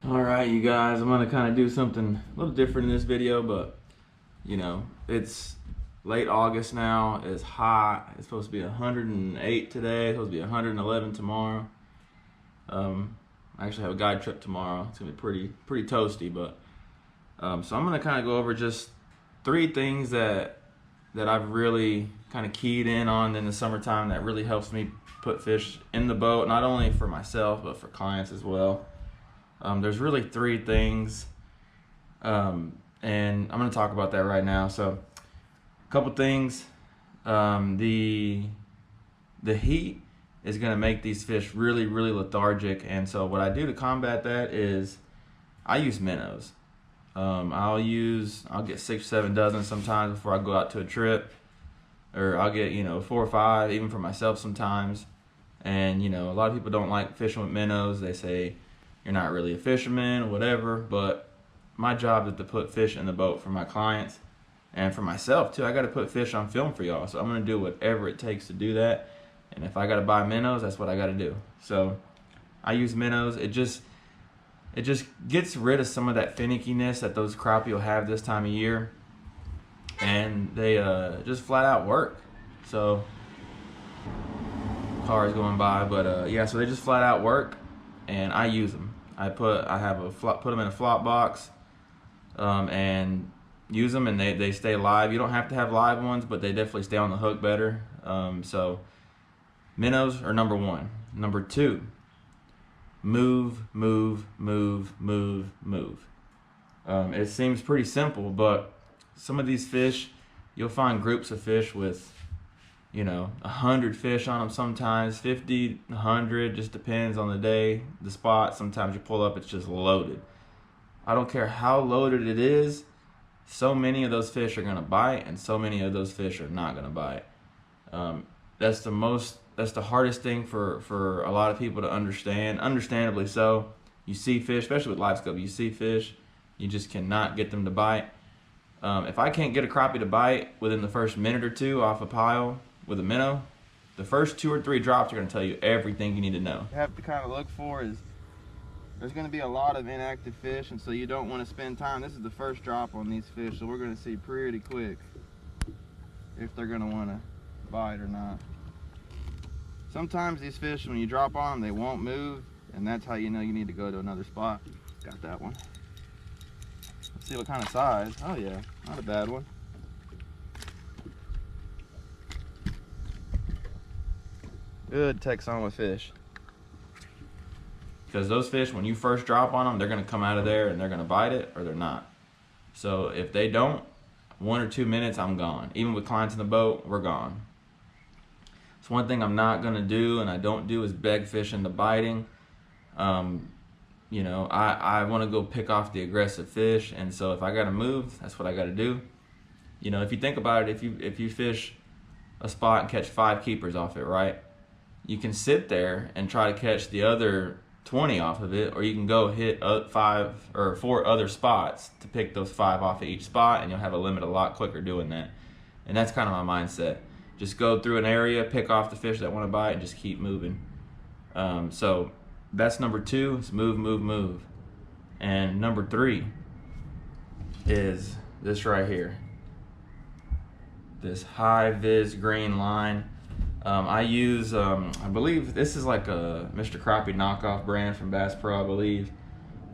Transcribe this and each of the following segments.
All right, you guys, I'm gonna kind of do something a little different in this video, but you know, it's late August now. It's hot. It's supposed to be 108 today. It's supposed to be 111 tomorrow. I actually have a guide trip tomorrow. It's gonna be pretty toasty, but so I'm gonna kind of go over just 3 things that I've really kind of keyed in on in the summertime that really helps me put fish in the boat, not only for myself but for clients as well. There's really 3 things, and I'm going to talk about that right now. So, a couple things. The heat is going to make these fish really lethargic, and so what I do to combat that is I use minnows. I'll get 6-7 dozen sometimes before I go out to a trip, or I'll get 4 or 5 even for myself sometimes. And a lot of people don't like fishing with minnows. They say you're not really a fisherman or whatever, but my job is to put fish in the boat for my clients and for myself too. I got to put fish on film for y'all, so I'm going to do whatever it takes to do that. And if I got to buy minnows, that's what I got to do. So I use minnows. It just gets rid of some of that finickiness that those crappie will have this time of year, and they just flat out work. So cars going by, but yeah, so they just flat out work, and I use them. I put them in a flop box, and use them, and they stay live. You don't have to have live ones, but they definitely stay on the hook better. So minnows are number 1. Number 2, move. It seems pretty simple, but some of these fish, you'll find groups of fish with 100 fish on them sometimes, 50, 100, just depends on the day, the spot. Sometimes you pull up, it's just loaded. I don't care how loaded it is, so many of those fish are gonna bite, and so many of those fish are not gonna bite. That's the hardest thing for a lot of people to understand, understandably so. You see fish, especially with live scope, you see fish, you just cannot get them to bite. If I can't get a crappie to bite within the first minute or 2 off a pile with a minnow, the first 2 or 3 drops are going to tell you everything you need to know. You have to kind of look for is there's going to be a lot of inactive fish, and so you don't want to spend time. This is the first drop on these fish, so we're going to see pretty quick if they're going to want to bite or not. Sometimes these fish, when you drop on them, they won't move, and that's how you know you need to go to another spot. Got that one. Let's see what kind of size. Oh yeah, not a bad one. Good Texoma fish. Because those fish, when you first drop on them, they're going to come out of there and they're going to bite it or they're not. So if they don't, 1 or 2 minutes, I'm gone. Even with clients in the boat, we're gone. So one thing I'm not going to do, and I don't do, is beg fish into biting. I want to go pick off the aggressive fish, and so if I got to move, that's what I got to do. If you think about it, if you fish a spot and catch 5 keepers off it, right? You can sit there and try to catch the other 20 off of it, or you can go hit 5 or 4 other spots to pick those 5 off of each spot, and you'll have a limit a lot quicker doing that. And that's kind of my mindset. Just go through an area, pick off the fish that want to bite, and just keep moving. So that's number 2, is move. And number 3 is this right here. This high vis green line. I use, I believe this is like a Mr. Crappie knockoff brand from Bass Pro, I believe.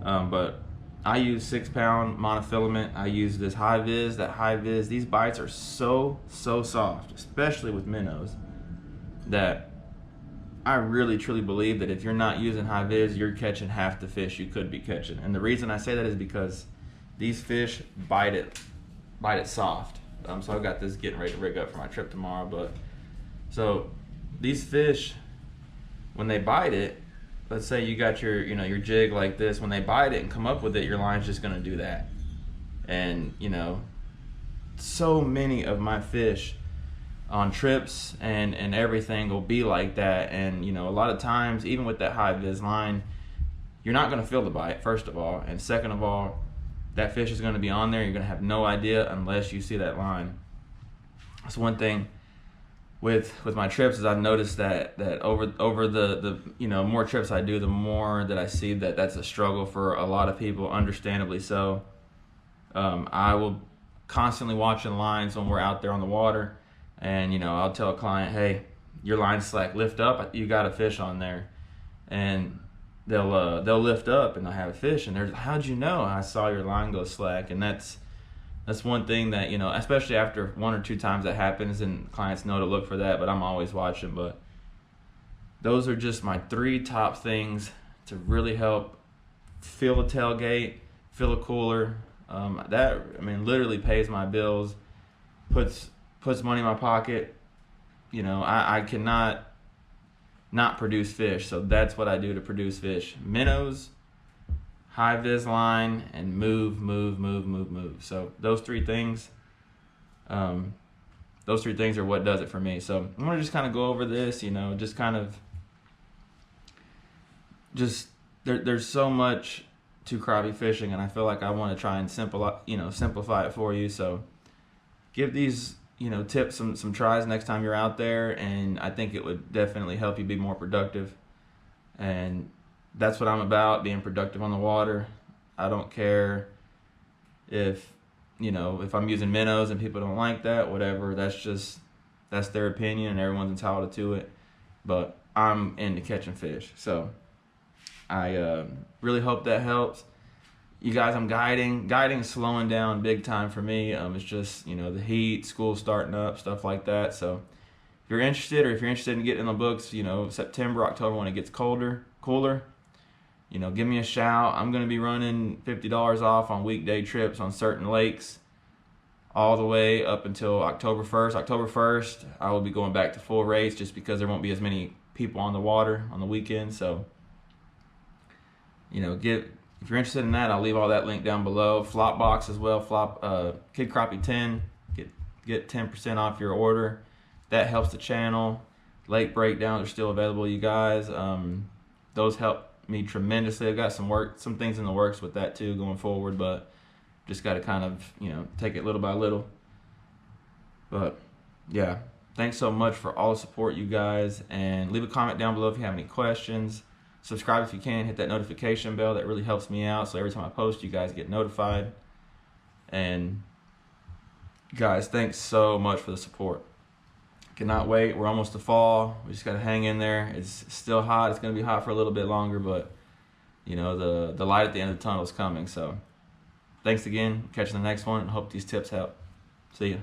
But I use 6-pound monofilament. I use this high vis. That high vis, these bites are so soft, especially with minnows, that I really truly believe that if you're not using high vis, you're catching half the fish you could be catching. And the reason I say that is because these fish bite it soft. So I've got this getting ready to rig up for my trip tomorrow. But so these fish, when they bite it, let's say you got your jig like this, when they bite it and come up with it, your line's just gonna do that. And so many of my fish on trips and everything will be like that. And a lot of times, even with that high vis line, you're not gonna feel the bite, first of all, and second of all, that fish is gonna be on there. You're gonna have no idea unless you see that line. That's one thing with my trips is I've noticed that over the more trips I do, the more that I see that that's a struggle for a lot of people, understandably so. I will constantly watching lines when we're out there on the water, and I'll tell a client, hey, your line's slack, lift up, you got a fish on there, and they'll lift up and I have a fish, and they're, how'd you know? I saw your line go slack. And that's one thing that, especially after 1 or 2 times that happens, and clients know to look for that, but I'm always watching. But those are just my 3 top things to really help fill a tailgate, fill a cooler. That, literally pays my bills, puts money in my pocket. I cannot not produce fish, so that's what I do to produce fish. Minnows, high vis line, and move. So those 3 things, are what does it for me. So I'm gonna just kind of go over this, there's so much to crappie fishing, and I feel like I want to try and simplify it for you. So give these tips some tries next time you're out there, and I think it would definitely help you be more productive. And that's what I'm about, being productive on the water. I don't care if I'm using minnows and people don't like that, whatever. That's their opinion, and everyone's entitled to it. But I'm into catching fish, so I really hope that helps. You guys, I'm guiding is slowing down big time for me. It's just, the heat, school starting up, stuff like that. So if you're interested, or if you're interested in getting in the books, September, October, when it gets cooler, give me a shout. I'm going to be running $50 off on weekday trips on certain lakes all the way up until October 1st. October 1st, I will be going back to full rates just because there won't be as many people on the water on the weekend. So, if you're interested in that, I'll leave all that link down below. Flop box as well. Kid Crappie 10. Get 10% off your order. That helps the channel. Lake breakdowns are still available, you guys. Those help me tremendously. I've got some things in the works with that too going forward, but just got to kind of take it little by little. But yeah, thanks so much for all the support, you guys, and leave a comment down below if you have any questions. Subscribe if you can, hit that notification bell. That really helps me out, so every time I post, you guys get notified. And guys, thanks so much for the support. Cannot wait. We're almost to fall. We just got to hang in there. It's still hot. It's going to be hot for a little bit longer, but the light at the end of the tunnel is coming. So thanks again. Catch you in the next one, and hope these tips help. See ya.